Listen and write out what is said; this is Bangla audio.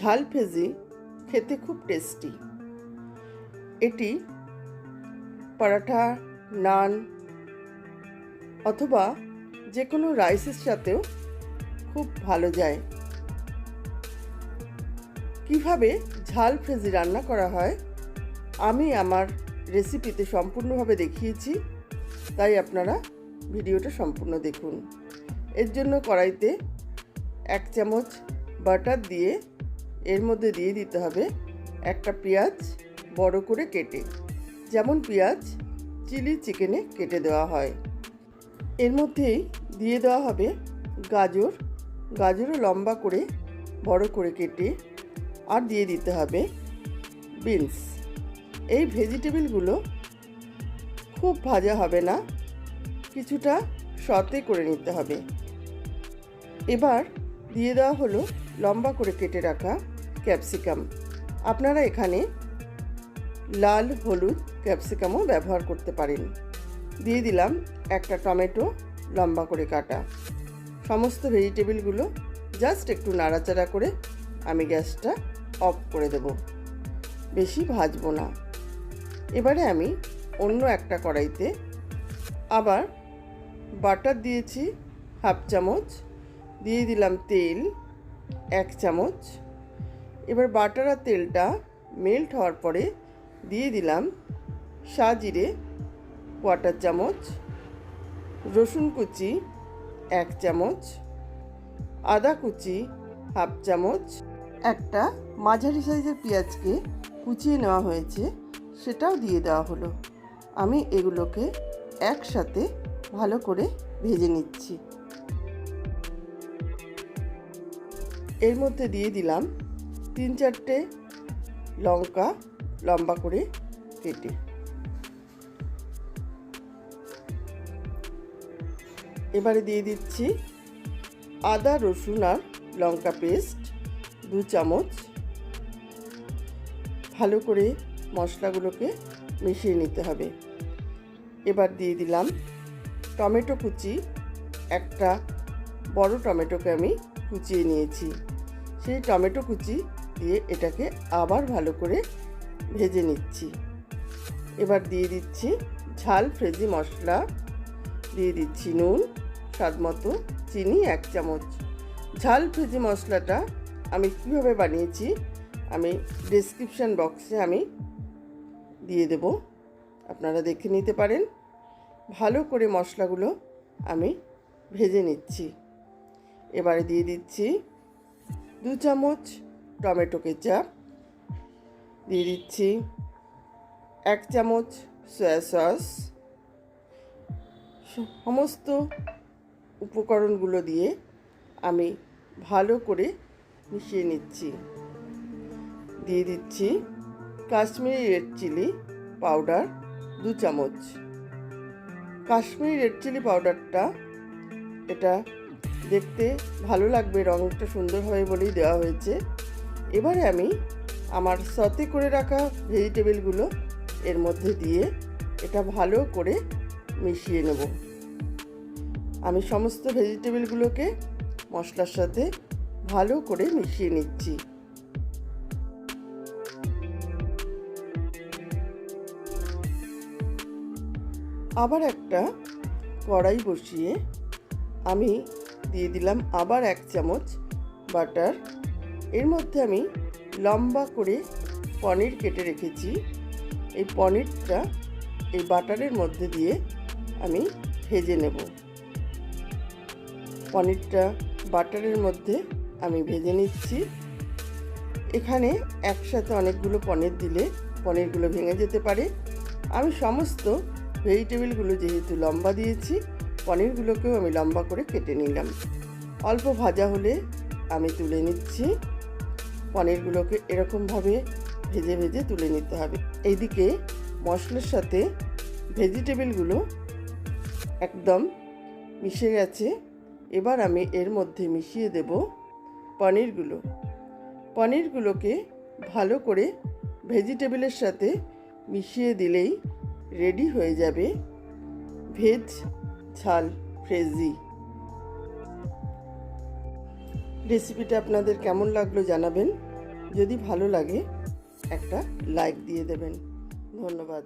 ঝালফ্রেজি খেতে খুব টেস্টি। এটি পরাঠা, নান অথবা যে কোনো রাইসের সাথেও খুব ভালো যায়। কিভাবে ঝালফ্রেজি রান্না করা হয় আমি আমার রেসিপিতে সম্পূর্ণভাবে দেখিয়েছি, তাই আপনারা ভিডিওটা সম্পূর্ণ দেখুন। এর জন্য কড়াইতে 1 চামচ বাটার দিয়ে এর মধ্যে দিয়ে দিতে হবে একটা পেঁয়াজ বড় করে কেটে, যেমন পেঁয়াজ চিলি চিকেনে কেটে দেওয়া হয়। এর মধ্যেই দিয়ে দেওয়া হবে গাজরও লম্বা করে বড় করে কেটে, আর দিয়ে দিতে হবে বিনস। এই ভেজিটেবলগুলো খুব ভাজা হবে না, কিছুটা সতে করে নিতে হবে। এবার দিয়ে দেওয়া হলো লম্বা করে কেটে রাখা ক্যাপসিকাম। আপনারা এখানে লাল হলুদ ক্যাপসিকামও ব্যবহার করতে পারেন। দিয়ে দিলাম একটা টমেটো লম্বা করে কাটা। সমস্ত ভেজিটেবলগুলো জাস্ট একটু নাড়াচাড়া করে আমি গ্যাসটা অফ করে দেব, বেশি ভাজবো না। এবারে আমি অন্য একটা কড়াইতে আবার বাটার দিয়েছি 1/2 চামচ, দিয়ে দিলাম তেল 1 চামচ। এবার বাটার আর তেলটা মেল্ট হওয়ার পরে দিয়ে দিলাম সাজিরে 1/4 চামচ, রসুন কুচি 1 চামচ, আদা কুচি 1/2 চামচ, একটা মাঝারি সাইজের পেঁয়াজকে কুচিয়ে নেওয়া হয়েছে সেটাও দিয়ে দেওয়া হলো। আমি এগুলোকে একসাথে ভালো করে ভেজে নিচ্ছি। এর মধ্যে দিয়ে দিলাম 3-4টে লঙ্কা লম্বা করে কেটে। এবারে দিয়ে দিচ্ছি আদা রসুন আর লঙ্কা পেস্ট 2 চামচ। ভালো করে মশলাগুলোকে মিশিয়ে নিতে হবে। এবার দিয়ে দিলাম টমেটো কুচি, একটা বড় টমেটোকে আমি কুচিয়ে নিয়েছি, সেই টমেটো কুচি দিয়ে এটাকে আবার ভালো করে ভেজে নিচ্ছি। এবার দিয়ে দিচ্ছি ঝালফ্রেজি মশলা, দিয়ে দিচ্ছি নুন স্বাদ মতো, চিনি 1 চামচ। ঝালফ্রেজি মশলাটা আমি কীভাবে বানিয়েছি আমি ডেসক্রিপশান বক্সে আমি দিয়ে দেব, আপনারা দেখে নিতে পারেন। ভালো করে মশলাগুলো আমি ভেজে নিচ্ছি। এবারে দিয়ে দিচ্ছি 2 চামচ টমেটো কেচাপ, দিয়ে দিচ্ছি 1 চামচ সয়া সস। সমস্ত উপকরণগুলো দিয়ে আমি ভালো করে মিশিয়ে নিচ্ছি। দিয়ে দিচ্ছি কাশ্মীরি রেড চিলি পাউডার 2 চামচ। কাশ্মীরি রেড চিলি পাউডারটা এটা দেখতে ভালো লাগবে, রঙটা সুন্দর হবে বলেই দেওয়া হয়েছে। এবারে আমি আমার সতে করে রাখা ভেজিটেবলগুলো এর মধ্যে দিয়ে এটা ভালো করে মিশিয়ে নেব। আমি সমস্ত ভেজিটেবলগুলোকে মশলার সাথে ভালো করে মিশিয়ে নিচ্ছি। আবার একটা কড়াই বসিয়ে আমি দিয়ে দিলাম আবার 1 চামচ বাটার। এর মধ্যে আমি লম্বা করে পনির কেটে রেখেছি। এই পনিরটা এই বাটারের মধ্যে দিয়ে আমি ভেজে নেব। পনিরটা বাটারের মধ্যে আমি ভেজে নিচ্ছি। এখানে একসাথে অনেকগুলো পনির দিলে পনিরগুলো ভেঙে যেতে পারে। আমি সমস্ত ভেজিটেবলগুলো যেহেতু লম্বা দিয়েছি, পনিরগুলোকেও আমি লম্বা করে কেটে নিলাম। অল্প ভাজা হলে আমি তুলে নিচ্ছি। পনিরগুলোকে এরকমভাবে ভেজে ভেজে তুলে নিতে হবে। এইদিকে মশলার সাথে ভেজিটেবলগুলো একদম মিশে গেছে। এবার আমি এর মধ্যে মিশিয়ে দেব পনিরগুলোকে ভালো করে ভেজিটেবলের সাথে মিশিয়ে দিলেই রেডি হয়ে যাবে ভেজ ঝালফ্রেজি। রেসিপিটা আপনাদের কেমন লাগলো জানাবেন। যদি ভালো লাগে একটা লাইক দিয়ে দেবেন। ধন্যবাদ।